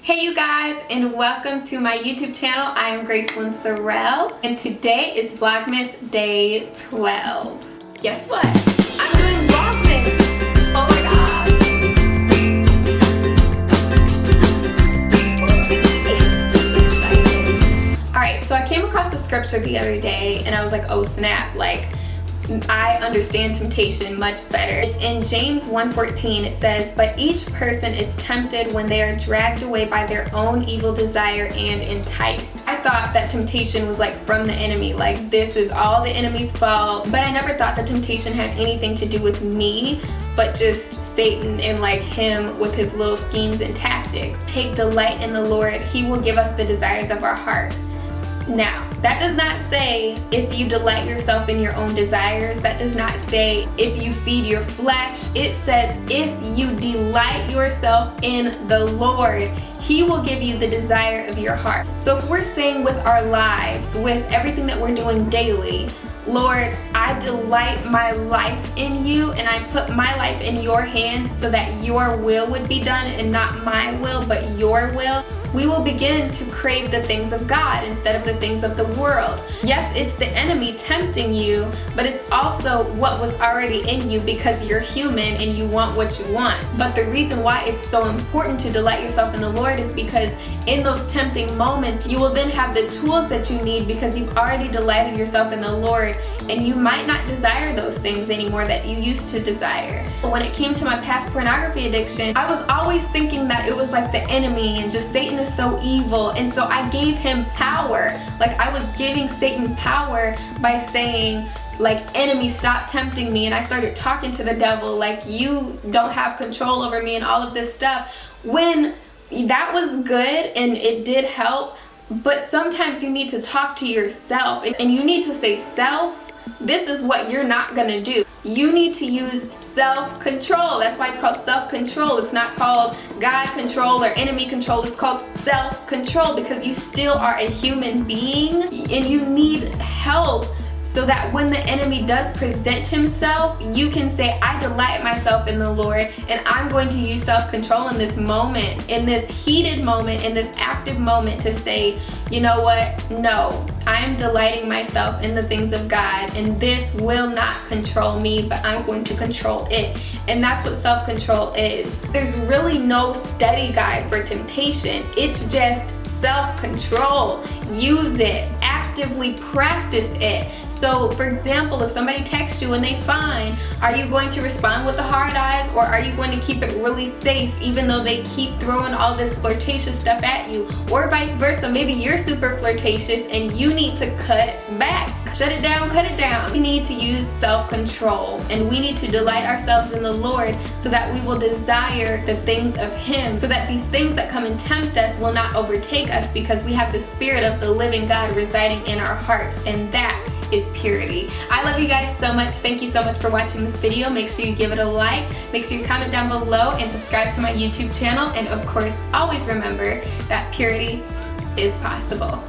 Hey you guys, and welcome to my YouTube channel. I am Gracelyn Sorrell, and today is Vlogmas Day 12. Guess what? I'm doing Vlogmas! Oh my god! Alright, so I came across the scripture the other day, and I was like, oh snap, like, I understand temptation much better. It's in James 1:14. It says, but each person is tempted when they are dragged away by their own evil desire and enticed. I thought that temptation was like from the enemy, like this is all the enemy's fault, but I never thought that temptation had anything to do with me, but just Satan and like him with his little schemes and tactics. Take delight in the Lord. He will give us the desires of our heart. Now, that does not say if you delight yourself in your own desires. That does not say if you feed your flesh. It says if you delight yourself in the Lord, He will give you the desire of your heart. So if we're saying with our lives, with everything that we're doing daily, Lord, I delight my life in you, and I put my life in your hands so that your will would be done and not my will, but your will. We will begin to crave the things of God instead of the things of the world. Yes, it's the enemy tempting you, but it's also what was already in you because you're human and you want what you want. But the reason why it's so important to delight yourself in the Lord is because in those tempting moments, you will then have the tools that you need because you've already delighted yourself in the Lord, and you might not desire those things anymore that you used to desire. When it came to my past pornography addiction, I was always thinking that it was like the enemy and just Satan is so evil, and so I gave him power. Like I was giving Satan power by saying, like, enemy, stop tempting me, and I started talking to the devil like, you don't have control over me and all of this stuff. When that was good and it did help, but sometimes you need to talk to yourself and you need to say, self, this is what you're not gonna do. You need to use self-control. That's why it's called self-control. It's not called God control or enemy control. It's called self-control because you still are a human being and you need help so that when the enemy does present himself, you can say, I delight myself in the Lord, and I'm going to use self-control in this moment, in this heated moment, in this active moment to say, you know what? No, I am delighting myself in the things of God, and this will not control me, but I'm going to control it. And that's what self-control is. There's really no study guide for temptation. It's just self-control. Use it. Actively practice it. So, for example, if somebody texts you and they fine, are you going to respond with the hard eyes, or are you going to keep it really safe even though they keep throwing all this flirtatious stuff at you? Or vice versa, maybe you're super flirtatious and you need to cut back. Shut it down, cut it down. We need to use self-control, and we need to delight ourselves in the Lord so that we will desire the things of Him, so that these things that come and tempt us will not overtake us because we have the Spirit of the living God residing in our hearts, and that is purity. I love you guys so much. Thank you so much for watching this video. Make sure you give it a like, make sure you comment down below, and subscribe to my YouTube channel. And of course, always remember that purity is possible.